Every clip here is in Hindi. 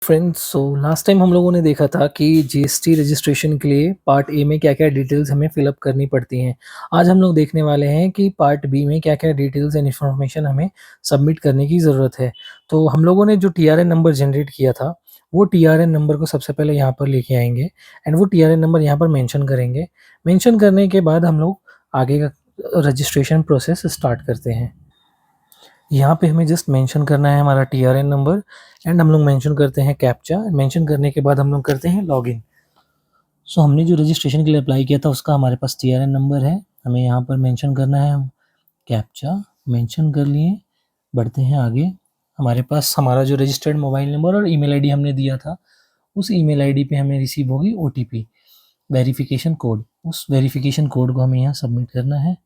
फ्रेंड्स, सो लास्ट टाइम हम लोगों ने देखा था कि जीएसटी रजिस्ट्रेशन के लिए पार्ट ए में क्या-क्या डिटेल्स हमें फिल अप करनी पड़ती हैं। आज हम लोग देखने वाले हैं कि पार्ट बी में क्या-क्या डिटेल्स एंड इन्फॉर्मेशन हमें सबमिट करने की ज़रूरत है। तो हम लोगों ने जो टीआरएन नंबर जनरेट किया था, वो टीआरएन नंबर को सबसे पहले यहाँ पर लेके आएँगे एंड वो टीआरएन नंबर यहाँ पर मेंशन करेंगे। मेंशन करने के बाद हम लोग आगे का रजिस्ट्रेशन प्रोसेस स्टार्ट करते हैं। यहाँ पे हमें जस्ट मेंशन करना है हमारा टीआरएन नंबर एंड हम लोग मेंशन करते हैं कैप्चा। मेंशन करने के बाद हम लोग करते हैं लॉगिन। सो हमने जो रजिस्ट्रेशन के लिए अप्लाई किया था उसका हमारे पास टीआरएन नंबर है। हमें यहाँ पर मेंशन करना है कैप्चा। मेंशन कर लिए, बढ़ते हैं आगे। हमारे पास हमारा जो रजिस्टर्ड मोबाइल नंबर और ईमेल आईडी हमने दिया था, उस ईमेल आईडी पे हमें रिसीव होगी ओटीपी, वेरिफिकेशन कोड। उस वेरिफिकेशन कोड को हमें यहाँ सबमिट करना है।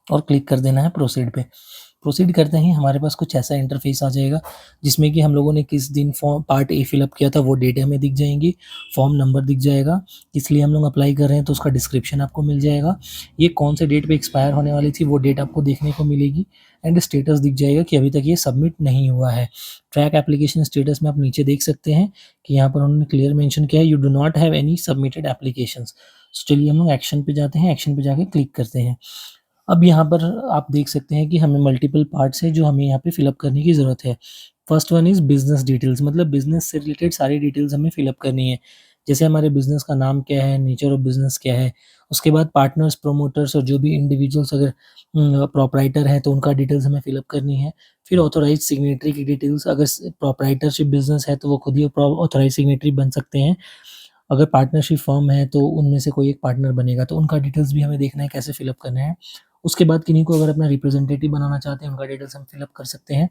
और क्लिक कर देना है प्रोसीड पे। प्रोसीड करते ही हमारे पास कुछ ऐसा इंटरफेस आ जाएगा जिसमें कि हम लोगों ने किस दिन form part A fill up किया था वो डेट हमें दिख जाएंगी, फॉर्म नंबर दिख जाएगा, किस लिए हम लोग अप्लाई कर रहे हैं तो उसका डिस्क्रिप्शन आपको मिल जाएगा, ये कौन से डेट पे एक्सपायर होने वाली थी वो डेट आपको देखने को मिलेगी एंड स्टेटस दिख जाएगा कि अभी तक ये सबमिट नहीं हुआ है। ट्रैक एप्लीकेशन स्टेटस में आप नीचे देख सकते हैं कि यहाँ पर उन्होंने क्लियर मेंशन किया है, you do not have any submitted applications. So चलिए हम लोग एक्शन पे जाते हैं, एक्शन पे जाके क्लिक करते हैं। अब यहाँ पर आप देख सकते हैं कि हमें मल्टीपल पार्ट्स हैं जो हमें यहाँ पे फिल अप करने की ज़रूरत है। First one is business details, मतलब बिज़नेस से रिलेटेड सारी डिटेल्स हमें फिल अप करनी है। जैसे हमारे बिज़नेस का नाम क्या है, नेचर ऑफ बिज़नेस क्या है। उसके बाद पार्टनर्स, प्रोमोटर्स और जो भी इंडिविजुअल्स अगर प्रोप्राइटर हैं तो उनका डिटेल्स हमें फिल अप करनी है। फिर ऑथोराइज़्ड सिग्नेटरी की डिटेल्स, अगर प्रोप्राइटरशिप बिज़नेस है तो वो खुद ही ऑथोराइज़्ड सिग्नेटरी बन सकते हैं। अगर पार्टनरशिप फर्म है तो उनमें से कोई एक पार्टनर बनेगा, तो उनका डिटेल्स भी हमें देखना है कैसे फिल अप करना है। उसके बाद किन्हीं को अगर अपना रिप्रेजेंटेटिव बनाना चाहते हैं, उनका डिटेल्स हम फिल अप कर सकते हैं।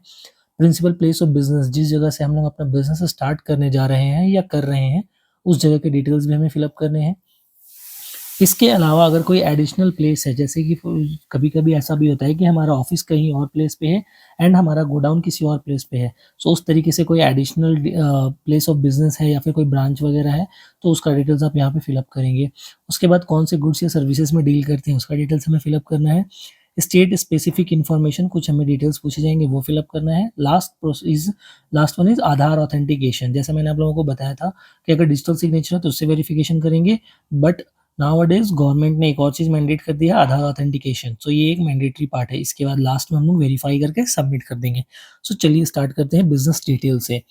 प्रिंसिपल प्लेस ऑफ बिज़नेस, जिस जगह से हम लोग अपना बिज़नेस स्टार्ट करने जा रहे हैं या कर रहे हैं, उस जगह के डिटेल्स भी हमें फिल अप करने हैं। इसके अलावा अगर कोई एडिशनल प्लेस है, जैसे कि कभी-कभी ऐसा भी होता है कि हमारा ऑफ़िस कहीं और प्लेस पे है एंड हमारा गोडाउन किसी और प्लेस पे है। सो उस तरीके से कोई एडिशनल प्लेस ऑफ बिज़नेस है या फिर कोई ब्रांच वगैरह है, तो उसका डिटेल्स आप यहाँ पे फिल अप करेंगे। उसके बाद कौन से गुड्स या सर्विसेज़ में डील करते हैं, उसका डिटेल्स हमें फिल अप करना है। स्टेट स्पेसिफिक इन्फॉर्मेशन, कुछ हमें डिटेल्स पूछे जाएँगे, वो फिल अप करना है। Last one is Aadhaar authentication. जैसा मैंने आप लोगों को बताया था कि अगर डिजिटल सिग्नेचर है तो उससे वेरिफिकेशन करेंगे, बट नाउअडेज़ गवर्नमेंट ने एक और चीज़ मैंडेट कर दिया है, आधार ऑथेंटिकेशन। सो ये एक मैंडेटरी पार्ट है। इसके बाद लास्ट में हम लोग वेरीफाई करके सबमिट कर देंगे। सो चलिए स्टार्ट करते हैं बिज़नेस डिटेल से।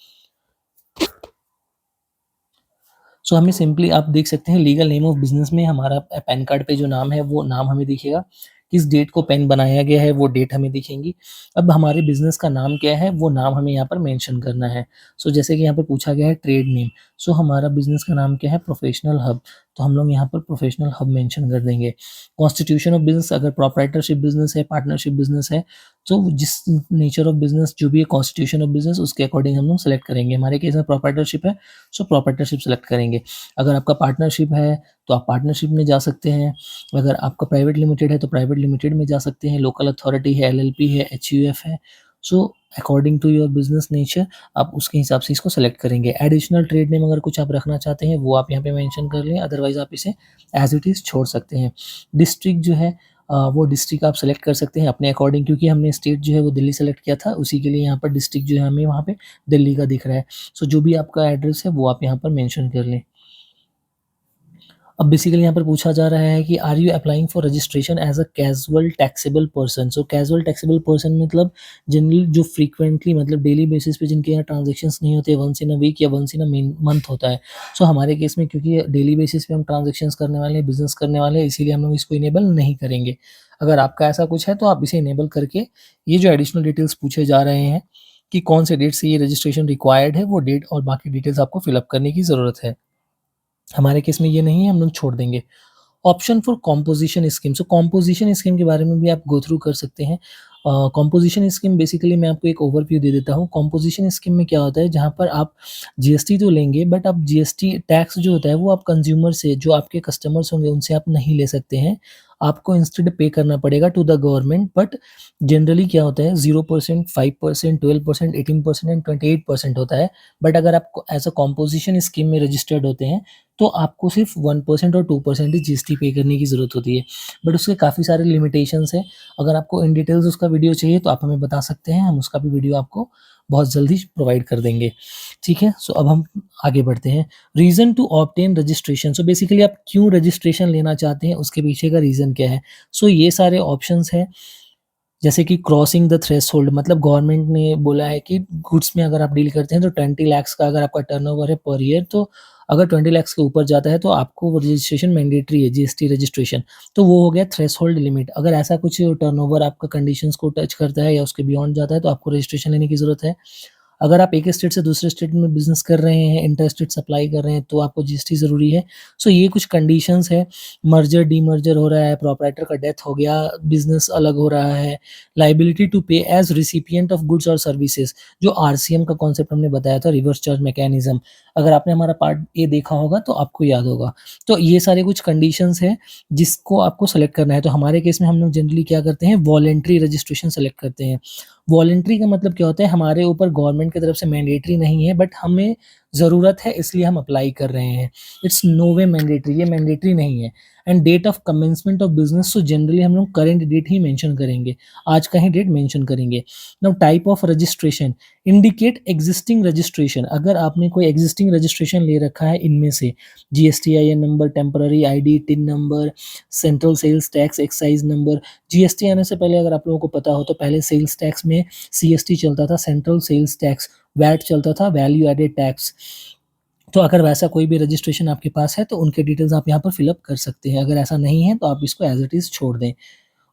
सो हमें सिंपली आप देख सकते हैं लीगल नेम ऑफ बिज़नेस में हमारा पैन कार्ड पे जो नाम है वो नाम हमें दिखेगा। किस डेट को पैन बनाया गया है वो डेट हमें दिखेंगी। अब हमारे बिज़नेस का नाम क्या है वो नाम हमें यहाँ पर मेंशन करना है। सो जैसे कि यहाँ पर पूछा गया है ट्रेड नेम, सो हमारा बिज़नेस का नाम क्या है, प्रोफेशनल हब, तो हम लोग यहाँ पर प्रोफेशनल हब मेंशन कर देंगे। कॉन्स्टिट्यूशन ऑफ बिज़नेस, अगर प्रोप्राइटरशिप बिज़नेस है, पार्टनरशिप बिज़नेस है, तो जिस नेचर ऑफ बिज़नेस जो भी है कॉन्स्टिट्यूशन ऑफ बिज़नेस उसके अकॉर्डिंग हम लोग सेलेक्ट करेंगे। हमारे केस में प्रोप्राइटरशिप है, सो प्रोप्राइटरशिप सेलेक्ट करेंगे। अगर आपका पार्टनरशिप है तो आप पार्टनरशिप में जा सकते हैं। अगर आपका प्राइवेट लिमिटेड है तो प्राइवेट लिमिटेड में जा सकते हैं। लोकल अथॉरिटी है, एलएलपी है, एचयूएफ है। So according to your business nature आप उसके हिसाब से इसको सेलेक्ट करेंगे। एडिशनल ट्रेड नेम अगर कुछ आप रखना चाहते हैं वो आप यहाँ पे मेंशन कर लें, अदरवाइज़ आप इसे एज़ इट इज़ छोड़ सकते हैं। डिस्ट्रिक्ट जो है वो डिस्ट्रिक्ट आप सेलेक्ट कर सकते हैं अपने अकॉर्डिंग, क्योंकि हमने स्टेट जो है वो दिल्ली सेलेक्ट किया था, उसी के लिए यहाँ पर डिस्ट्रिक्ट जो है हमें वहाँ पे दिल्ली का दिख रहा है। सो जो भी आपका एड्रेस है वो आप यहाँ पर मेंशन कर लें। अब बेसिकली यहाँ पर पूछा जा रहा है कि are you applying for registration as a casual taxable person. So casual taxable person मतलब जनरली जो फ्रीक्वेंटली मतलब डेली बेसिस पे जिनके यहाँ ट्रांज़ैक्शंस नहीं होते, वन्स इन अ वीक या वन्स इन अ मंथ होता है। सो हमारे केस में क्योंकि डेली बेसिस पे हम ट्रांज़ैक्शंस करने वाले हैं, बिज़नेस करने वाले हैं, इसीलिए हम लोग इसको इनेबल नहीं करेंगे। अगर आपका ऐसा कुछ है तो आप इसे इनेबल करके ये जो एडिशनल डिटेल्स पूछे जा रहे हैं कि कौन से डेट से ये रजिस्ट्रेशन रिक्वायर्ड है, वो डेट और बाकी डिटेल्स आपको फिल अप करने की ज़रूरत है। हमारे केस में ये नहीं है, हम लोग छोड़ देंगे। Option for composition scheme, so composition scheme के बारे में भी आप गो थ्रू कर सकते हैं। कॉम्पोज़िशन स्कीम बेसिकली मैं आपको एक ओवरव्यू दे देता हूँ। कॉम्पोज़िशन स्कीम में क्या होता है, जहाँ पर आप जीएसटी तो लेंगे बट आप जीएसटी टैक्स जो होता है वो आप कंज़्यूमर से, जो आपके कस्टमर्स होंगे उनसे आप नहीं ले सकते हैं। आपको इंस्टेड पे करना पड़ेगा to the government. But generally क्या होता है 0%, 5%, 12%, 18% एंड 28% होता है। बट अगर आप एज़ अ कॉम्पोज़िशन स्कीम में रजिस्टर्ड होते हैं, तो आपको सिर्फ 1% और 2% ही जीएसटी पे करने की ज़रूरत होती है। बट उसके काफ़ी सारे लिमिटेशंस हैं। अगर आपको इन डिटेल्स उसका वीडियो चाहिए तो आप हमें बता सकते हैं, हम उसका भी वीडियो आपको बहुत जल्दी प्रोवाइड कर देंगे। ठीक है? सो अब हम आगे बढ़ते हैं। Reason to obtain registration, so basically आप क्यों रजिस्ट्रेशन लेना चाहते हैं, उसके पीछे का रीज़न क्या है? सो ये सारे ऑप्शंस हैं, जैसे कि क्रॉसिंग द थ्रेशोल्ड, मतलब गवर्नमेंट ने बोला है कि गुड्स में अगर आप डील करते हैं तो 20 लाख का अगर आपका टर्नओवर है पर ईयर, तो अगर 20 लाख के ऊपर जाता है तो आपको रजिस्ट्रेशन मैंडेटरी है, जीएसटी रजिस्ट्रेशन। तो वो हो गया थ्रेशोल्ड लिमिट। अगर ऐसा कुछ टर्नओवर आपका कंडीशंस को टच करता है या उसके बियॉन्ड जाता है तो आपको रजिस्ट्रेशन लेने की ज़रूरत है। अगर आप एक स्टेट से दूसरे स्टेट में बिज़नेस कर रहे हैं, इंटर स्टेट सप्लाई कर रहे हैं, तो आपको जीएसटी ज़रूरी है। सो ये कुछ कंडीशंस हैं, मर्जर, डीमर्जर हो रहा है, प्रोप्राइटर का डेथ हो गया, बिज़नेस अलग हो रहा है, लायबिलिटी टू पे एज़ रिसिपिएंट ऑफ गुड्स और सर्विसेज़, जो आरसीएम का कॉन्सेप्ट हमने बताया था, रिवर्स चार्ज मैकेनिज़्म। अगर आपने हमारा पार्ट ए देखा होगा तो आपको याद होगा। तो ये सारे कुछ कंडीशंस हैं जिसको आपको सेलेक्ट करना है। तो हमारे केस में हम लोग जनरली क्या करते हैं, वॉलंटरी रजिस्ट्रेशन सेलेक्ट करते हैं। वॉलंटरी का मतलब क्या होता है, हमारे ऊपर गवर्नमेंट की तरफ से मैंडेटरी नहीं है, बट हमें ज़रूरत है इसलिए हम अप्लाई कर रहे हैं। इट्स नो वे मैंडेटरी, ये मैंडेटरी नहीं है। And date of commencement of business, so generally हम लोग करंट डेट ही मेंशन करेंगे, आज का ही डेट मेंशन करेंगे। Now type of registration, indicate existing registration, अगर आपने कोई एक्जिस्टिंग रजिस्ट्रेशन ले रखा है इनमें से, GSTIN number, temporary ID, TIN number, central sales tax excise number. GST आने से पहले अगर आप लोगों को पता हो तो पहले सेल्स टैक्स में सीएसटी चलता था, सेंट्रल सेल्स टैक्स, वैट चलता था, वैल्यू एडेड टैक्स। तो अगर वैसा कोई भी रजिस्ट्रेशन आपके पास है तो उनके डिटेल्स आप यहाँ पर फिल अप कर सकते हैं। अगर ऐसा नहीं है तो आप इसको एज़ इट इज़ छोड़ दें।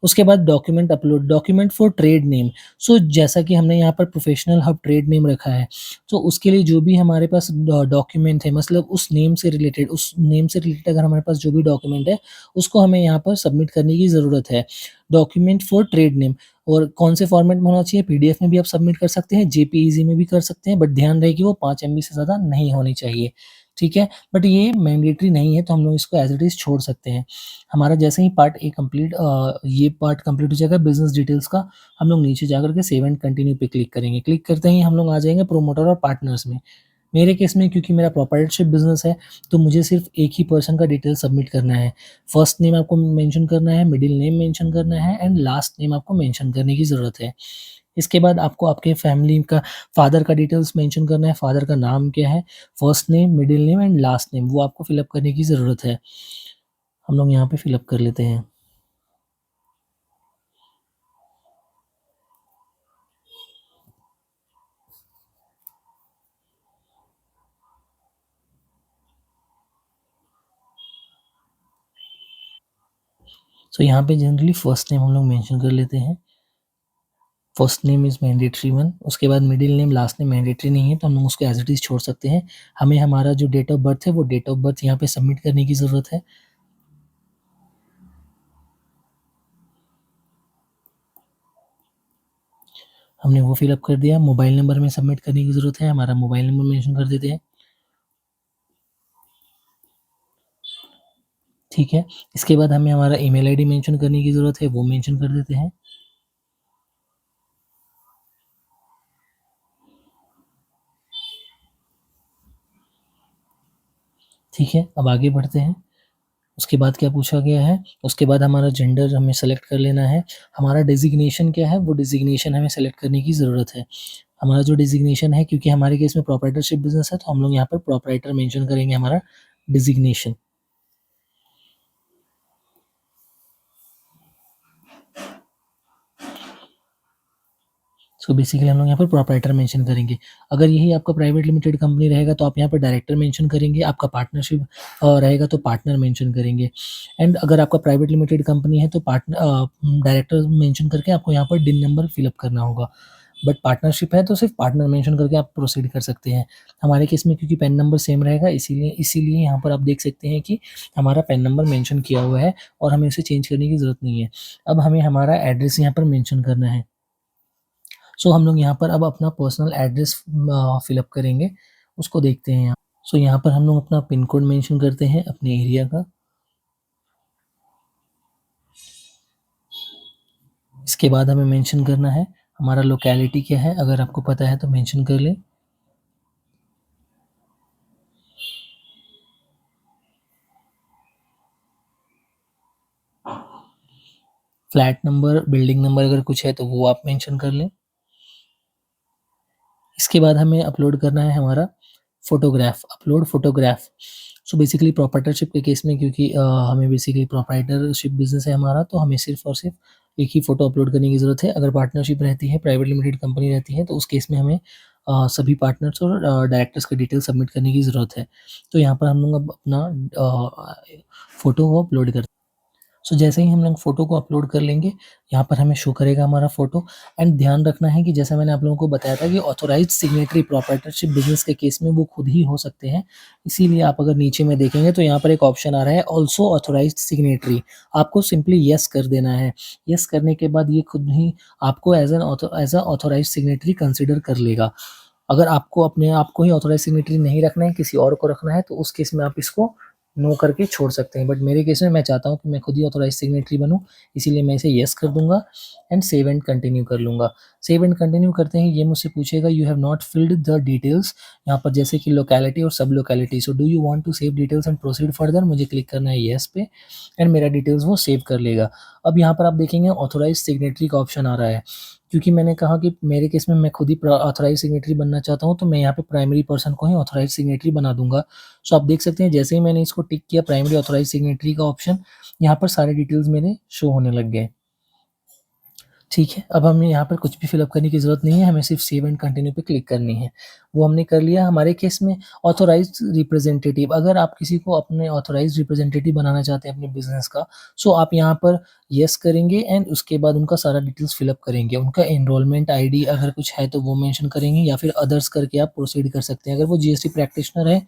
उसके बाद document upload, document for trade name. So जैसा कि हमने यहाँ पर प्रोफेशनल हब ट्रेड नेम रखा है, तो उसके लिए जो भी हमारे पास डॉक्यूमेंट है, मतलब उस नेम से रिलेटेड अगर हमारे पास जो भी डॉक्यूमेंट है, उसको हमें यहाँ पर सबमिट करने की ज़रूरत है। डॉक्यूमेंट फॉर ट्रेड नेम, और कौन से फॉर्मेट में होना चाहिए, पीडीएफ में भी आप सबमिट कर सकते हैं, जेपीईजी में भी कर सकते हैं, बट ध्यान रहे कि वो 5 एमबी से ज़्यादा नहीं होनी चाहिए। ठीक है? बट ये मैंडेटरी नहीं है तो हम लोग इसको एज़ इट इज़ छोड़ सकते हैं। हमारा जैसे ही पार्ट ए कंप्लीट ये पार्ट कंप्लीट हो जाएगा बिज़नेस डिटेल्स का, हम लोग नीचे जाकर के सेव एंड कंटिन्यू पे क्लिक करेंगे। क्लिक करते ही हम लोग आ जाएँगे प्रोमोटर और पार्टनर्स में। मेरे केस में क्योंकि मेरा प्रोप्राइटरशिप बिज़नेस है, तो मुझे सिर्फ़ एक ही पर्सन का डिटेल सबमिट करना है। फर्स्ट नेम आपको मेंशन करना है, मिडल नेम मेंशन करना है एंड लास्ट नेम आपको मेंशन करने की ज़रूरत है। इसके बाद आपको आपके फैमिली का फादर का डिटेल्स मेंशन करना है, फादर का नाम क्या है, first name, middle name and last name, वो आपको फिल अप करने की ज़रूरत है। हम लोग यहाँ पे फिल अप कर लेते हैं। सो यहाँ पे जनरली फर्स्ट नेम हम लोग मेंशन कर लेते हैं। First name is mandatory one, उसके बाद middle name, last name mandatory नहीं है तो हम लोग उसको एज़ इट इज़ छोड़ सकते हैं। हमें हमारा जो डेट ऑफ बर्थ है वो डेट ऑफ बर्थ यहाँ पे सबमिट करने की ज़रूरत है। हमने वो फिल अप कर दिया। मोबाइल नंबर हमें सबमिट करने की ज़रूरत है, हमारा मोबाइल नंबर मेंशन कर देते हैं। ठीक है? इसके बाद हमें हमारा ईमेल आईडी मेंशन करने की ज़रूरत है, वो मेंशन कर देते हैं। ठीक है? अब आगे बढ़ते हैं। उसके बाद क्या पूछा गया है, उसके बाद हमारा जेंडर हमें सेलेक्ट कर लेना है। हमारा डेज़िग्नेशन क्या है, वो डेज़िग्नेशन हमें सेलेक्ट करने की ज़रूरत है। हमारा जो डेज़िग्नेशन है, क्योंकि हमारे केस में प्रोप्राइटरशिप बिज़नेस है, तो हम लोग यहाँ पर प्रोप्राइटर मेंशन करेंगे हमारा डेज़िग्नेशन। सो बेसिकली हम लोग यहाँ पर प्रोप्राइटर मेंशन करेंगे। अगर यही आपका प्राइवेट लिमिटेड कंपनी रहेगा तो आप यहाँ पर डायरेक्टर मेंशन करेंगे, आपका पार्टनरशिप रहेगा तो पार्टनर मेंशन करेंगे। एंड अगर आपका प्राइवेट लिमिटेड कंपनी है तो डायरेक्टर मेंशन करके आपको यहाँ पर डिन नंबर फिल अप करना होगा। बट पार्टनरशिप है तो सिर्फ पार्टनर मेंशन करके आप प्रोसीड कर सकते हैं। हमारे केस में क्योंकि पैन नंबर सेम रहेगा, इसीलिए यहाँ पर आप देख सकते हैं कि हमारा पैन नंबर मेंशन किया हुआ है और हमें उसे चेंज करने की ज़रूरत नहीं है। अब हमें हमारा एड्रेस यहाँ पर मेंशन करना है। सो हम लोग यहाँ पर अब अपना पर्सनल एड्रेस फिल अप करेंगे, उसको देखते हैं यहाँ। सो यहाँ पर हम लोग अपना पिन कोड मेंशन करते हैं अपने एरिया का। इसके बाद हमें मेंशन करना है हमारा लोकेलिटी क्या है, अगर आपको पता है तो मेंशन कर लें। फ्लैट नंबर, बिल्डिंग नंबर अगर कुछ है तो वो आप मेंशन कर लें। इसके बाद हमें अपलोड करना है हमारा photograph, upload photograph. So basically proprietorship के केस में, क्योंकि हमें बेसिकली प्रोप्राइटरशिप बिज़नेस है हमारा, तो हमें सिर्फ़ और सिर्फ़ एक ही फ़ोटो अपलोड करने की ज़रूरत है। अगर पार्टनरशिप रहती है, प्राइवेट लिमिटेड कंपनी रहती है, तो उस केस में हमें सभी पार्टनर्स और डायरेक्टर्स का डिटेल सबमिट करने की ज़रूरत है। तो यहाँ पर हम लोग अब अपना फ़ोटो को अपलोड करते हैं। सो जैसे ही हम लोग फ़ोटो को अपलोड कर लेंगे, यहाँ पर हमें शो करेगा हमारा फ़ोटो। एंड ध्यान रखना है कि जैसा मैंने आप लोगों को बताया था कि ऑथोराइज़्ड सिग्नेटरी प्रोप्राइटरशिप बिज़नेस के केस में वो खुद ही हो सकते हैं। इसीलिए आप अगर नीचे में देखेंगे तो यहाँ पर एक ऑप्शन आ रहा है ऑल्सो ऑथोराइज़्ड सिग्नेटरी। आपको सिंपली येस कर देना है। येस करने के बाद ये खुद ही आपको as a authorised signatory consider कर लेगा। अगर आपको अपने आप को ही ऑथोराइज़्ड सिग्नेटरी नहीं रखना है, किसी और को रखना है, तो उस केस में आप इसको नो करके छोड़ सकते हैं। बट मेरे केस में मैं चाहता हूँ कि मैं खुद ही ऑथोराइज़्ड सिग्नेटरी बनूँ, इसीलिए मैं इसे येस कर दूँगा एंड सेव एंड कंटिन्यू कर लूँगा। सेव एंड कंटिन्यू करते ही ये मुझसे पूछेगा you have not filled the details, यहाँ पर जैसे कि लोकेलिटी और सब locality. So do you want to save details and proceed further, मुझे क्लिक करना है येस पे एंड मेरा डिटेल्स वो सेव कर लेगा। अब यहाँ पर आप देखेंगे ऑथोराइज़्ड सिग्नेटरी का ऑप्शन आ रहा है। क्योंकि मैंने कहा कि मेरे केस में मैं खुद ही ऑथराइज़्ड सिग्नेटरी बनना चाहता हूँ, तो मैं यहाँ पे प्राइमरी पर्सन को ही ऑथराइज़्ड सिग्नेटरी बना दूँगा। सो आप देख सकते हैं जैसे ही मैंने इसको टिक किया प्राइमरी ऑथराइज़्ड सिग्नेटरी का ऑप्शन, यहाँ पर सारे डिटेल्स मेरे शो होने लग गए। ठीक है, अब हमें यहाँ पर कुछ भी फ़िल अप करने की ज़रूरत नहीं है, हमें सिर्फ़ सेव एंड कंटिन्यू पे क्लिक करनी है। वो हमने कर लिया। हमारे केस में ऑथराइज़्ड रिप्रेजेंटेटिव, अगर आप किसी को अपने ऑथराइज़्ड रिप्रेजेंटेटिव बनाना चाहते हैं अपने बिज़नेस का, सो आप यहाँ पर येस करेंगे एंड उसके बाद उनका सारा डिटेल्स फ़िल अप करेंगे। उनका एनरोलमेंट आईडी अगर कुछ है तो वो मेंशन करेंगे या फिर अदर्स करके आप प्रोसीड कर सकते हैं। अगर वो जीएसटी प्रैक्टिशनर है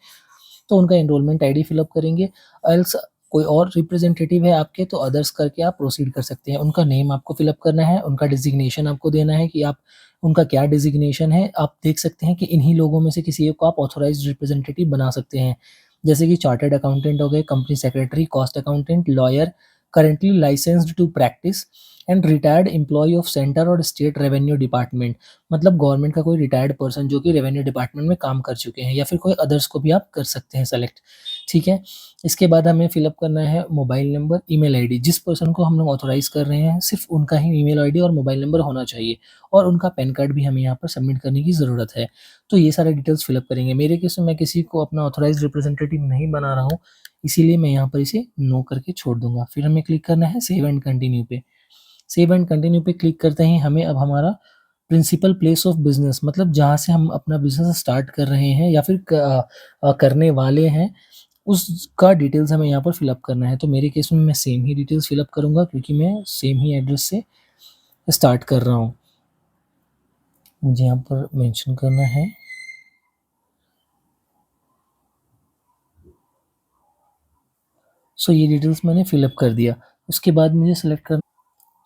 तो उनका एनरोलमेंट आईडी फिल अप करेंगे, एल्स कोई और रिप्रेजेंटेटिव है आपके तो अदर्स करके आप प्रोसीड कर सकते हैं। उनका नेम आपको फिल अप करना है, उनका डेज़िग्नेशन आपको देना है कि आप उनका क्या डेज़िग्नेशन है। आप देख सकते हैं कि इन्हीं लोगों में से किसी एक को आप ऑथराइज़्ड रिप्रेजेंटेटिव बना सकते हैं। जैसे कि चार्टर्ड अकाउंटेंट हो गए, company secretary, cost accountant, lawyer, currently licensed to practice and retired employee of centre और स्टेट रेवेन्यू डिपार्टमेंट। मतलब गवर्नमेंट का कोई रिटायर्ड पर्सन जो कि रेवेन्यू डिपार्टमेंट में काम कर चुके हैं, या फिर कोई अदर्स को भी आप कर सकते हैं सेलेक्ट। ठीक है? इसके बाद हमें फिल अप करना है मोबाइल नंबर, ईमेल आईडी। जिस पर्सन को हम लोग ऑथराइज़ कर रहे हैं, सिर्फ़ उनका ही ईमेल आईडी और मोबाइल नंबर होना चाहिए, और उनका पैन कार्ड भी हमें यहाँ पर सबमिट करने की ज़रूरत है। तो ये सारे डिटेल्स फिल अप करेंगे। मेरे केस में मैं किसी को अपना ऑथराइज़्ड रिप्रेजेंटेटिव नहीं बना रहा हूँ, इसीलिए मैं यहाँ पर इसे नो करके छोड़ दूँगा। फिर हमें क्लिक करना है सेव एंड कंटिन्यू पे। सेव एंड कंटिन्यू पे क्लिक करते ही हमें अब हमारा प्रिंसिपल प्लेस ऑफ बिज़नेस, मतलब जहाँ से हम अपना बिज़नेस स्टार्ट कर रहे हैं या फिर करने वाले हैं, उसका डिटेल्स हमें यहाँ पर फिल अप करना है। तो मेरे केस में मैं सेम ही डिटेल्स फिल अप करूँगा, क्योंकि मैं सेम ही एड्रेस से स्टार्ट कर रहा हूँ। मुझे यहाँ पर मेंशन करना है सो ये डिटेल्स मैंने फिल अप कर दिया। उसके बाद मुझे सेलेक्ट कर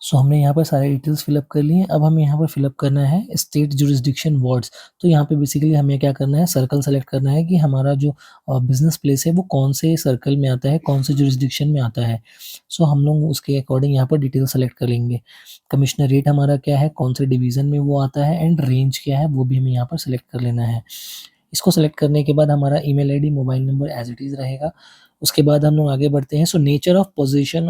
सो हमने यहाँ पर सारे डिटेल्स फिल अप कर लिए हैं। अब हमें यहाँ पर फिल अप करना है स्टेट जुरिसडिक्शन वार्ड्स। तो यहाँ पे बेसिकली हमें क्या करना है, सर्कल सेलेक्ट करना है कि हमारा जो बिज़नेस प्लेस है वो कौन से सर्कल में आता है, कौन से जुरिसडिक्शन में आता है। सो हम लोग उसके अकॉर्डिंग यहाँ पर डिटेल सेलेक्ट कर लेंगे। कमिश्नरेट हमारा क्या है, कौन से डिवीज़न में वो आता है, एंड रेंज क्या है वो भी हमें यहाँ पर सेलेक्ट कर लेना है। इसको सेलेक्ट करने के बाद हमारा email ID, mobile number as it is रहेगा। उसके बाद हम लोग आगे बढ़ते हैं। So nature of position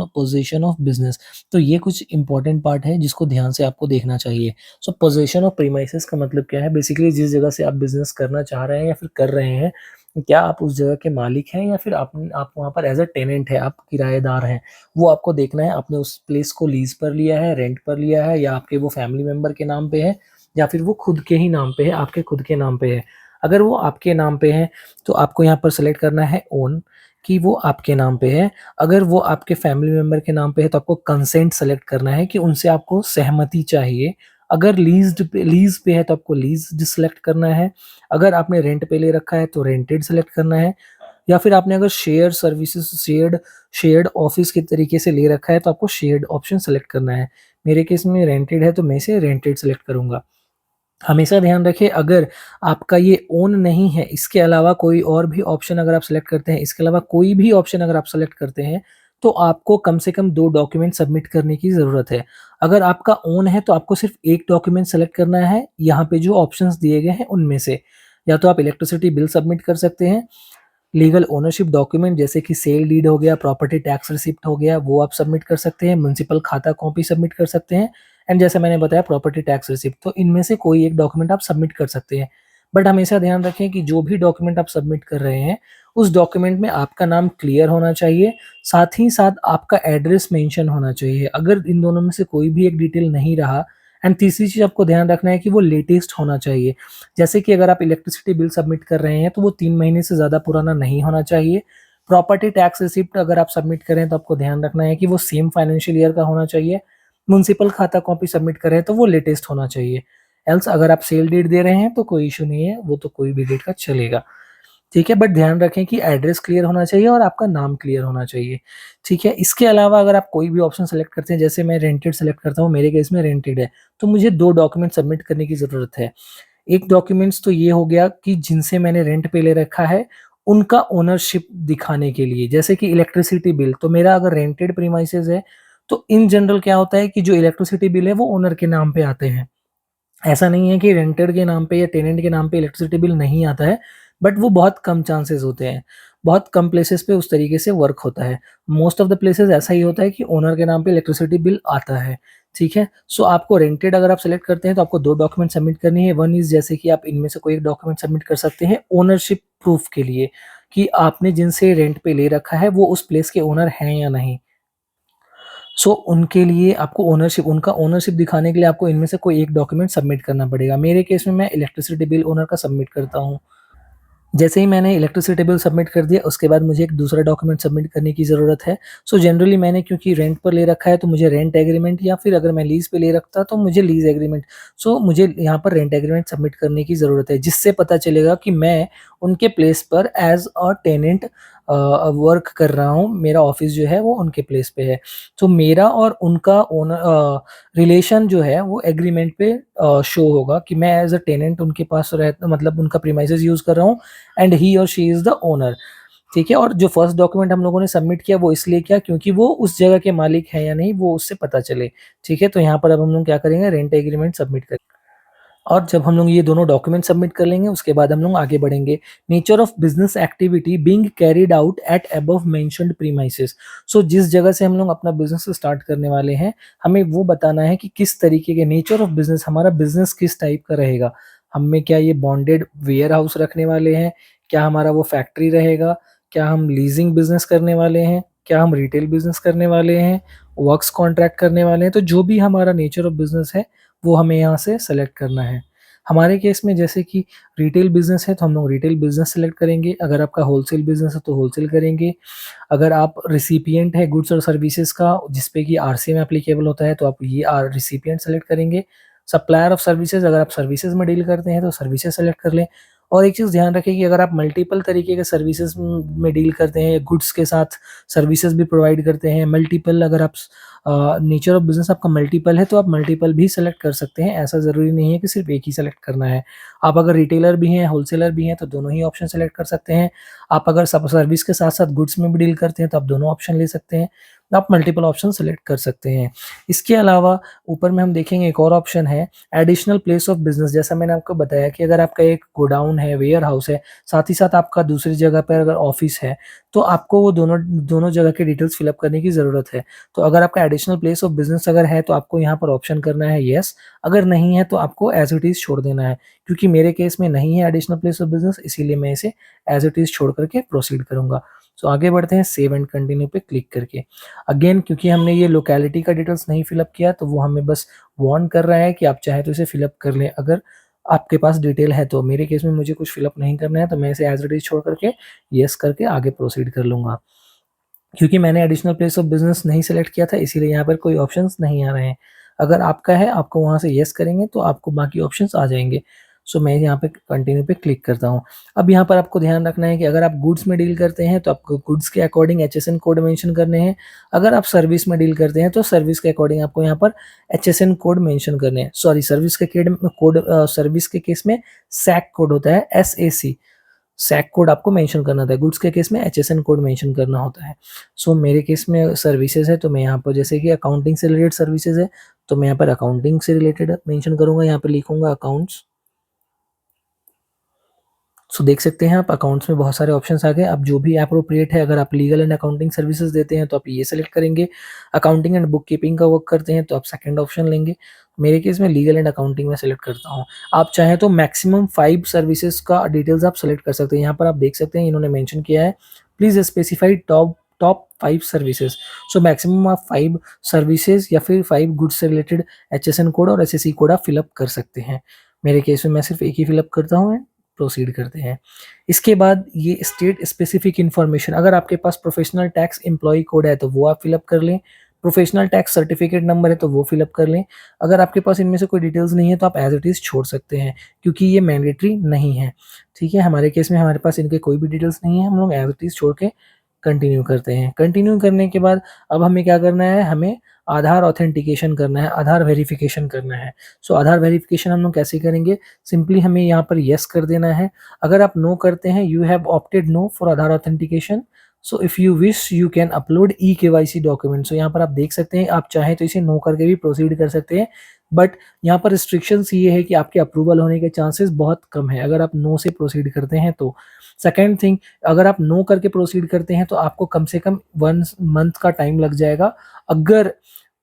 of business, तो ये कुछ इम्पोर्टेंट पार्ट है जिसको ध्यान से आपको देखना चाहिए। सो पोज़ीशन ऑफ प्रीमाइसेस का मतलब क्या है, बेसिकली जिस जगह से आप बिज़नेस करना चाह रहे हैं या फिर कर रहे हैं, क्या आप उस जगह के मालिक हैं या फिर आप वहाँ पर एज़ अ टेनेंट हैं, आप किराएदार हैं। वो आपको देखना है, आपने उस प्लेस को लीज़ पर लिया है, रेंट पर लिया है, या आपके वो फैमिली मेंबर के नाम पे है, या फिर वो खुद के ही नाम पे है, आपके खुद के नाम पे है। अगर वो आपके नाम पे है, तो आपको यहाँ पर सेलेक्ट करना है ओन, कि वो आपके नाम पे है। अगर वो आपके फैमिली मेंबर के नाम पे है, तो आपको कंसेंट सेलेक्ट करना है कि उनसे आपको सहमति चाहिए। अगर लीज़ पे है, तो आपको लीज़ सेलेक्ट करना है। अगर आपने रेंट पे ले रखा है, तो रेंटेड सेलेक्ट करना है। या फिर आपने अगर शेयर्ड ऑफ़िस के तरीके से ले रखा है, तो आपको शेयर्ड ऑप्शन सेलेक्ट करना है। मेरे केस में रेंटेड है, तो मैं इसे रेंटेड सेलेक्ट करूँगा। हमेशा ध्यान रखें, अगर आपका ये ओन नहीं है, इसके अलावा कोई और भी ऑप्शन अगर आप सेलेक्ट करते हैं, इसके अलावा कोई भी ऑप्शन अगर आप सेलेक्ट करते हैं, तो आपको कम से कम 2 डॉक्यूमेंट सबमिट करने की ज़रूरत है। अगर आपका ओन है तो आपको सिर्फ़ 1 डॉक्यूमेंट सेलेक्ट करना है, यहाँ पे जो ऑप्शंस दिए गए हैं उनमें से। या तो आप इलेक्ट्रिसिटी बिल सबमिट कर सकते हैं, लीगल ओनरशिप डॉक्यूमेंट जैसे कि सेल डीड हो गया, प्रॉपर्टी टैक्स रिसिप्ट हो गया, वो आप सबमिट कर सकते हैं, म्युनिसिपल खाता कॉपी सबमिट कर सकते हैं एंड जैसे मैंने बताया प्रॉपर्टी टैक्स रिसिप्ट, तो इनमें से कोई एक डॉक्यूमेंट आप सबमिट कर सकते हैं। बट हमेशा ध्यान रखें कि जो भी डॉक्यूमेंट आप सबमिट कर रहे हैं, उस डॉक्यूमेंट में आपका नाम क्लियर होना चाहिए, साथ ही साथ आपका एड्रेस मेंशन होना चाहिए। अगर इन दोनों में से कोई भी एक डिटेल नहीं रहा एंड तीसरी चीज़ आपको ध्यान रखना है कि वो लेटेस्ट होना चाहिए। जैसे कि अगर आप इलेक्ट्रिसिटी बिल सबमिट कर रहे हैं तो वो 3 महीने से ज़्यादा पुराना नहीं होना चाहिए। प्रॉपर्टी टैक्स रिसिप्ट अगर आप सबमिट करें तो आपको ध्यान रखना है कि वो सेम फाइनेंशियल ईयर का होना चाहिए। म्युनिसिपल खाता कॉपी सबमिट कर रहे हैं तो वो लेटेस्ट होना चाहिए। एल्स अगर आप सेल डेट दे रहे हैं तो कोई इश्यू नहीं है, वो तो कोई भी डेट का चलेगा। ठीक है, बट ध्यान रखें कि एड्रेस क्लियर होना चाहिए और आपका नाम क्लियर होना चाहिए। ठीक है, इसके अलावा अगर आप कोई भी ऑप्शन सेलेक्ट करते हैं, जैसे मैं रेंटेड सेलेक्ट करता हूँ, मेरे केस में रेंटेड है, तो मुझे 2 डॉक्यूमेंट सबमिट करने की ज़रूरत है। एक डॉक्यूमेंट्स तो ये हो गया कि जिनसे मैंने रेंट पे ले रखा है, उनका ओनरशिप दिखाने के लिए, जैसे कि इलेक्ट्रिसिटी बिल, तो मेरा अगर रेंटेड प्रीमाइसेस है, तो इन जनरल क्या होता है कि जो इलेक्ट्रिसिटी बिल है, वो ओनर के नाम पे आते हैं। ऐसा नहीं है कि रेंटेड के नाम पे या टेनेंट के नाम पे इलेक्ट्रिसिटी बिल नहीं आता है, बट वो बहुत कम चांसेस होते हैं। बहुत कम प्लेसेस पे उस तरीके से वर्क होता है। मोस्ट ऑफ द प्लेसेस ऐसा ही होता है कि ओनर के नाम पे इलेक्ट्रिसिटी बिल आता है, ठीक है? सो आपको रेंटेड अगर आप सेलेक्ट करते हैं तो आपको 2 डॉक्यूमेंट सबमिट करनी है। वन इज़ जैसे कि आप इनमें से कोई एक डॉक्यूमेंट सबमिट कर सकते हैं ओनरशिप प्रूफ के लिए, कि आपने जिनसे रेंट पे ले रखा है वो उस प्लेस के ओनर हैं या नहीं। सो उनके लिए आपको ओनरशिप उनका ओनरशिप दिखाने के लिए आपको इनमें से कोई एक डॉक्यूमेंट सबमिट करना पड़ेगा। मेरे केस में मैं इलेक्ट्रिसिटी बिल ओनर का सबमिट करता हूँ। जैसे ही मैंने इलेक्ट्रिसिटी बिल सबमिट कर दिया, उसके बाद मुझे एक दूसरा डॉक्यूमेंट सबमिट करने की ज़रूरत है। सो जनरली मैंने क्योंकि रेंट पर ले रखा है, तो मुझे रेंट एग्रीमेंट या फिर अगर मैं लीज़ पे ले रखता तो मुझे लीज़ एग्रीमेंट। सो मुझे यहाँ पर रेंट एग्रीमेंट सबमिट करने की ज़रूरत है, जिससे पता चलेगा कि मैं उनके प्लेस पर एज़ अ टेनेंट वर्क कर रहा हूँ। मेरा ऑफ़िस जो है वो उनके प्लेस पे है। तो मेरा और उनका रिलेशन जो है वो एग्रीमेंट पे शो होगा कि मैं एज़ अ टेनेंट उनके पास मतलब उनका प्रीमाइसेस यूज़ कर रहा हूँ एंड ही और शी इज़ द ओनर, ठीक है? और जो फर्स्ट डॉक्यूमेंट हम लोगों ने सबमिट किया वो इसलिए किया क्योंकि वो उस जगह के मालिक हैं या नहीं वो उससे पता चले, ठीक है? तो यहाँ पर अब हम लोग क्या करेंगे, रेंट एग्रीमेंट सबमिट करेंगे। और जब हम लोग ये दोनों डॉक्यूमेंट सबमिट कर लेंगे उसके बाद हम लोग आगे बढ़ेंगे। Nature of business activity being carried out at above mentioned premises. So जिस जगह से हम लोग अपना बिज़नेस स्टार्ट करने वाले हैं, हमें वो बताना है कि किस तरीके के नेचर ऑफ बिज़नेस, हमारा बिज़नेस किस टाइप का रहेगा। हमें क्या ये बॉन्डेड वेयरहाउस रखने वाले हैं? क्या हमारा वो फैक्ट्री रहेगा? क्या हम लीज़िंग बिज़नेस करने वाले हैं? क्या हम रिटेल बिज़नेस करने वाले हैं? वर्क्स कॉन्ट्रैक्ट करने वाले हैं? तो जो भी हमारा नेचर ऑफ बिज़नेस है, वो हमें यहाँ से सेलेक्ट करना है। हमारे केस में जैसे कि रिटेल बिज़नेस है तो हम लोग रिटेल बिज़नेस सेलेक्ट करेंगे, अगर आपका होलसेल बिज़नेस है तो होलसेल करेंगे। अगर आप रिसिपिएंट है गुड्स और सर्विसेज़ का जिस पे कि आरसीएम एप्लीकेबल होता है तो आप ये रिसिपिएंट सेलेक्ट करेंगे। सप्लायर ऑफ सर्विसेज़, अगर आप सर्विसेज़ में डील करते हैं तो सर्विसेज़ सेलेक्ट कर लें। और एक चीज़ ध्यान रखें कि अगर आप मल्टीपल तरीके के सर्विसेज़ में डील करते हैं, गुड्स के साथ सर्विसेज़ भी प्रोवाइड करते हैं, मल्टीपल अगर आप नेचर ऑफ बिज़नेस आपका मल्टीपल है तो आप मल्टीपल भी सेलेक्ट कर सकते हैं। ऐसा ज़रूरी नहीं है कि सिर्फ़ एक ही सेलेक्ट करना है। आप अगर रिटेलर भी हैं, होलसेलर भी हैं तो दोनों ही ऑप्शन सेलेक्ट कर सकते हैं। आप अगर सब सर्विस के साथ-साथ गुड्स में भी डील करते हैं तो आप दोनों ऑप्शन ले सकते हैं। आप मल्टीपल ऑप्शन सेलेक्ट कर सकते हैं। इसके अलावा ऊपर में हम देखेंगे एक और ऑप्शन है एडिशनल प्लेस ऑफ बिज़नेस। जैसा मैंने आपको बताया कि अगर आपका एक गोडाउन है, वेयरहाउस है, साथ ही साथ आपका दूसरी जगह पर अगर ऑफ़िस है, तो आपको वो दोनों दोनों जगह के डिटेल्स फ़िल अप करने की ज़रूरत है। तो अगर आपका एडिशनल प्लेस ऑफ बिज़नेस अगर है तो आपको यहाँ पर ऑप्शन करना है येस, अगर नहीं है तो आपको एज़ इट इज़ छोड़ देना है। क्योंकि मेरे केस में नहीं है एडिशनल प्लेस ऑफ बिज़नेस, इसीलिए मैं इसे एज़ इट इज़ छोड़ कर के प्रोसीड करूँगा। सो आगे बढ़ते हैं सेव एंड कंटिन्यू पे क्लिक करके। अगेन क्योंकि हमने ये लोकेलिटी का डिटेल्स नहीं फ़िल अप किया तो वो हमें बस वार्न कर रहा है कि आप चाहें तो इसे फ़िल अप कर लें अगर आपके पास डिटेल है तो। मेरे केस में मुझे कुछ फ़िल अप नहीं करना है तो मैं इसे एज़ इट इज़ छोड़ कर के येस करके आगे प्रोसीड कर लूँगा। क्योंकि मैंने एडिशनल प्लेस ऑफ बिज़नेस नहीं सेलेक्ट किया था इसीलिए यहाँ पर कोई ऑप्शंस नहीं आ रहे हैं। अगर आपका है, आपको वहाँ से येस करेंगे तो आपको बाकी ऑप्शंस आ जाएँगे। सो मैं यहाँ पे कंटिन्यू पे क्लिक करता हूँ। अब यहाँ पर आपको ध्यान रखना है कि अगर आप गुड्स में डील करते हैं तो आपको गुड्स के अकॉर्डिंग एचएसएन कोड मेंशन करने हैं। अगर आप सर्विस में डील करते हैं तो सर्विस के अकॉर्डिंग आपको यहाँ पर एचएसएन कोड मेंशन करने हैं। सॉरी सर्विस के सर्विस के केस में सैक कोड होता है, एसएसी। सैक कोड आपको मेंशन करना होता है। गुड्स के केस में एचएसएन कोड मेंशन करना होता है। सो मेरे केस में सर्विसेज है, तो मैं यहाँ पर जैसे कि अकाउंटिंग से रिलेटेड सर्विसेज है, तो मैं यहाँ पर अकाउंटिंग से रिलेटेड मेंशन करूँगा, यहाँ पे लिखूँगा अकाउंट्स। सो देख सकते हैं आप अकाउंट्स में बहुत सारे ऑप्शंस आ गए। अब जो भी एप्रोप्रिएट है, अगर आप लीगल एंड अकाउंटिंग सर्विसेज देते हैं तो आप ये सेलेक्ट करेंगे। अकाउंटिंग एंड बुक कीपिंग का वर्क करते हैं तो आप सेकंड ऑप्शन लेंगे। मेरे केस में लीगल एंड अकाउंटिंग में सेलेक्ट करता हूँ। आप चाहें तो मैक्सिमम 5 सर्विसेज का डिटेल्स आप सेलेक्ट कर सकते हैं। यहाँ पर आप देख सकते हैं इन्होंने मेंशन किया है, please specify top 5 services. So maximum आप 5 सर्विसेज या फिर 5 गुड्स से रिलेटेड एचएसएन कोड और एसएससी कोड आप फिलअप कर सकते हैं। मेरे केस में मैं सिर्फ एक ही फिलअप करता हूँ, प्रोसीड करते हैं। इसके बाद ये स्टेट स्पेसिफिक इन्फॉर्मेशन, अगर आपके पास प्रोफेशनल टैक्स एम्प्लॉय कोड है तो वो आप फिलअप कर लें, प्रोफेशनल टैक्स सर्टिफिकेट नंबर है तो वो फिलअप कर लें। अगर आपके पास इनमें से कोई डिटेल्स नहीं है तो आप एज इट इज़ छोड़ सकते हैं, क्योंकि ये मैंडेटरी नहीं है। ठीक है, हमारे केस में हमारे पास इनके कोई भी डिटेल्स नहीं है, हम लोग एज इट इज़ छोड़ के कंटिन्यू करते हैं। कंटिन्यू करने के बाद अब हमें क्या करना है, हमें आधार ऑथेंटिकेशन करना है, आधार वेरिफिकेशन करना है। सो आधार वेरिफिकेशन हम लोग कैसे करेंगे, सिंपली हमें यहाँ पर येस कर देना है। अगर आप नो करते हैं, you have opted no for Aadhaar authentication, so if you wish you can upload e KYC document. सो यहाँ पर आप देख सकते हैं, आप चाहें तो इसे नो करके भी प्रोसीड कर सकते हैं, बट यहाँ पर रिस्ट्रिक्शंस ये है कि आपके अप्रूवल होने के चांसेस बहुत कम है अगर आप नो से प्रोसीड करते हैं तो। सेकेंड थिंग, अगर आप नो करके प्रोसीड करते हैं तो आपको कम से कम 1 मंथ का टाइम लग जाएगा। अगर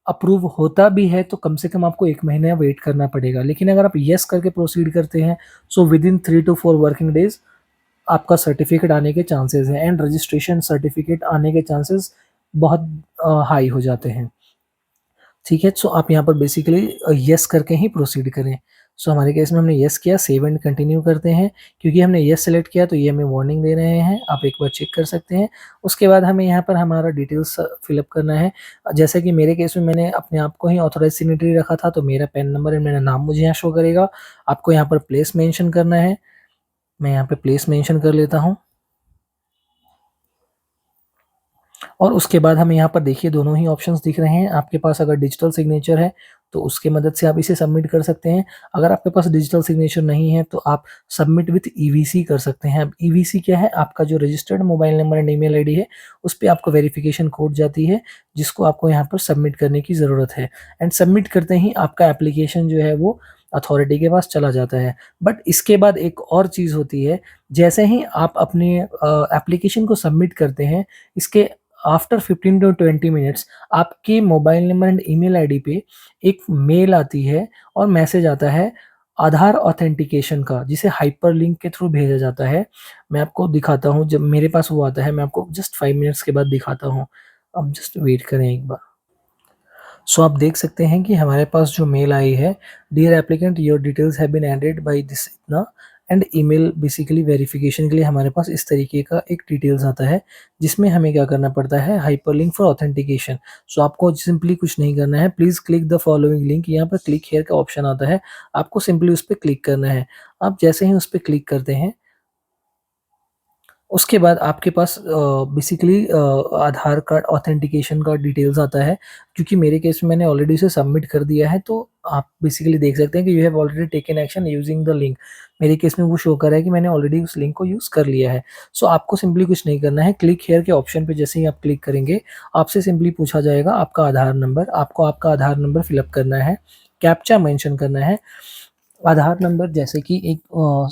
अप्रूव होता भी है तो कम से कम आपको 1 महीना वेट करना पड़ेगा। लेकिन अगर आप येस करके प्रोसीड करते हैं, सो विदिन 3 to 4 वर्किंग डेज आपका सर्टिफिकेट आने के चांसेस हैं, एंड रजिस्ट्रेशन सर्टिफिकेट आने के चांसेस बहुत हाई हो जाते हैं। ठीक है, सो आप यहाँ पर बेसिकली येस करके ही प्रोसीड करें। सो हमारे केस में हमने येस किया, सेव एंड कंटिन्यू करते हैं। क्योंकि हमने येस सेलेक्ट किया तो ये हमें वार्निंग दे रहे हैं, आप एक बार चेक कर सकते हैं। उसके बाद हमें यहाँ पर हमारा डिटेल्स फिलअप करना है। जैसे कि मेरे केस में मैंने अपने आप को ही ऑथोराइज सिग्नेटरी रखा था, तो मेरा पैन नंबर एंड मेरा नाम मुझे यहाँ शो करेगा। आपको यहाँ पर प्लेस मेंशन करना है, मैं यहाँ पे प्लेस मेंशन कर लेता हूँ। और उसके बाद हमें यहाँ पर देखिए दोनों ही ऑप्शंस दिख रहे हैं। आपके पास अगर डिजिटल सिग्नेचर है तो उसके मदद से आप इसे सबमिट कर सकते हैं। अगर आपके पास डिजिटल सिग्नेचर नहीं है तो आप सबमिट विथ ईवीसी कर सकते हैं। अब ईवीसी क्या है, आपका जो registered mobile number and email ID है उस पर आपको वेरिफिकेशन कोड जाती है, जिसको आपको यहाँ पर सबमिट करने की ज़रूरत है। एंड सबमिट करते ही आपका एप्लीकेशन जो है वो अथॉरिटी के पास चला जाता है। बट इसके बाद एक और चीज़ होती है, जैसे ही आप अपने एप्लीकेशन को सबमिट करते हैं, इसके आफ्टर 15 टू 20 मिनट्स आपके mobile number and email ID पे एक मेल आती है और मैसेज आता है आधार ऑथेंटिकेशन का, जिसे हाइपरलिंक के थ्रू भेजा जाता है। मैं आपको दिखाता हूँ, जब मेरे पास वो आता है मैं आपको जस्ट 5 मिनट्स के बाद दिखाता हूँ। अब जस्ट वेट करें एक बार। सो आप देख सकते हैं कि हमारे पास जो मेल आई है, dear applicant your details have been added by this इतना, एंड ईमेल बेसिकली वेरिफिकेशन के लिए हमारे पास इस तरीके का एक डिटेल्स आता है, जिसमें हमें क्या करना पड़ता है, हाइपरलिंक फॉर ऑथेंटिकेशन। सो आपको सिंपली कुछ नहीं करना है, please click the following link, यहाँ पर क्लिक हेयर का ऑप्शन आता है, आपको सिंपली उस पर क्लिक करना है। आप जैसे ही उस पर क्लिक करते हैं, उसके बाद आपके पास बेसिकली आधार कार्ड ऑथेंटिकेशन का डिटेल्स आता है। क्योंकि मेरे केस में मैंने ऑलरेडी उसे सबमिट कर दिया है, तो आप बेसिकली देख सकते हैं कि you have already taken action using the link. मेरे केस में वो शो कर रहा है कि मैंने ऑलरेडी उस लिंक को यूज़ कर लिया है। सो आपको सिंपली कुछ नहीं करना है, क्लिक हेयर के ऑप्शन पे जैसे ही आप क्लिक करेंगे, आपसे सिंपली पूछा जाएगा आपका आधार नंबर, आपको आपका आधार नंबर फिलअप करना है, कैप्चा मेंशन करना है। आधार नंबर जैसे कि एक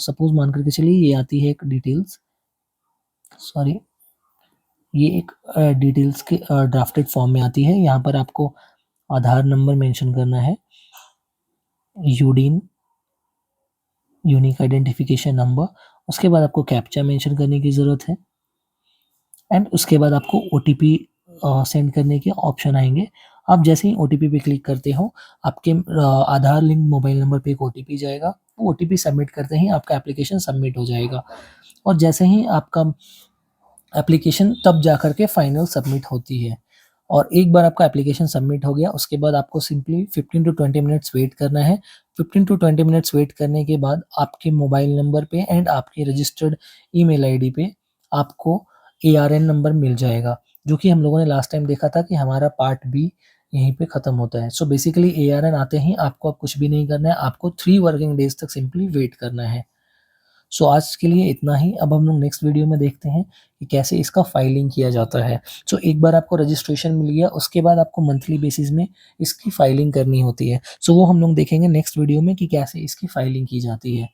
सपोज़ मान कर के चलिए ये आती है एक डिटेल्स, सॉरी, ये एक डिटेल्स के ड्राफ्टेड फॉर्म में आती है। यहाँ पर आपको आधार नंबर मेंशन करना है, यूडीन यूनिक आइडेंटिफिकेशन नंबर। उसके बाद आपको कैप्चा मेंशन करने की ज़रूरत है, एंड उसके बाद आपको ओटीपी सेंड करने के ऑप्शन आएंगे। आप जैसे ही ओटीपी पे क्लिक करते हो, आपके आधार लिंक मोबाइल नंबर पे एक ओटीपी जाएगा। वो ओटीपी सबमिट करते ही आपका एप्लीकेशन सबमिट हो जाएगा, और जैसे ही आपका एप्लीकेशन तब जा कर के फाइनल सबमिट होती है। और एक बार आपका एप्लीकेशन सबमिट हो गया, उसके बाद आपको सिंपली 15 टू 20 मिनट्स वेट करना है। 15 टू 20 मिनट्स वेट करने के बाद आपके मोबाइल नंबर पे एंड आपके रजिस्टर्ड ईमेल आईडी पे आपको एआरएन नंबर मिल जाएगा, जो कि हम लोगों ने लास्ट टाइम देखा था कि हमारा पार्ट बी यहीं पे ख़त्म होता है। सो बेसिकली एआरएन आते ही आपको अब कुछ भी नहीं करना है, आपको 3 वर्किंग डेज़ तक सिंपली वेट करना है। सो आज के लिए इतना ही, अब हम लोग नेक्स्ट वीडियो में देखते हैं कि कैसे इसका फाइलिंग किया जाता है। सो एक बार आपको रजिस्ट्रेशन मिल गया, उसके बाद आपको मंथली बेसिस में इसकी फाइलिंग करनी होती है। सो वो हम लोग देखेंगे नेक्स्ट वीडियो में कि कैसे इसकी फाइलिंग की जाती है।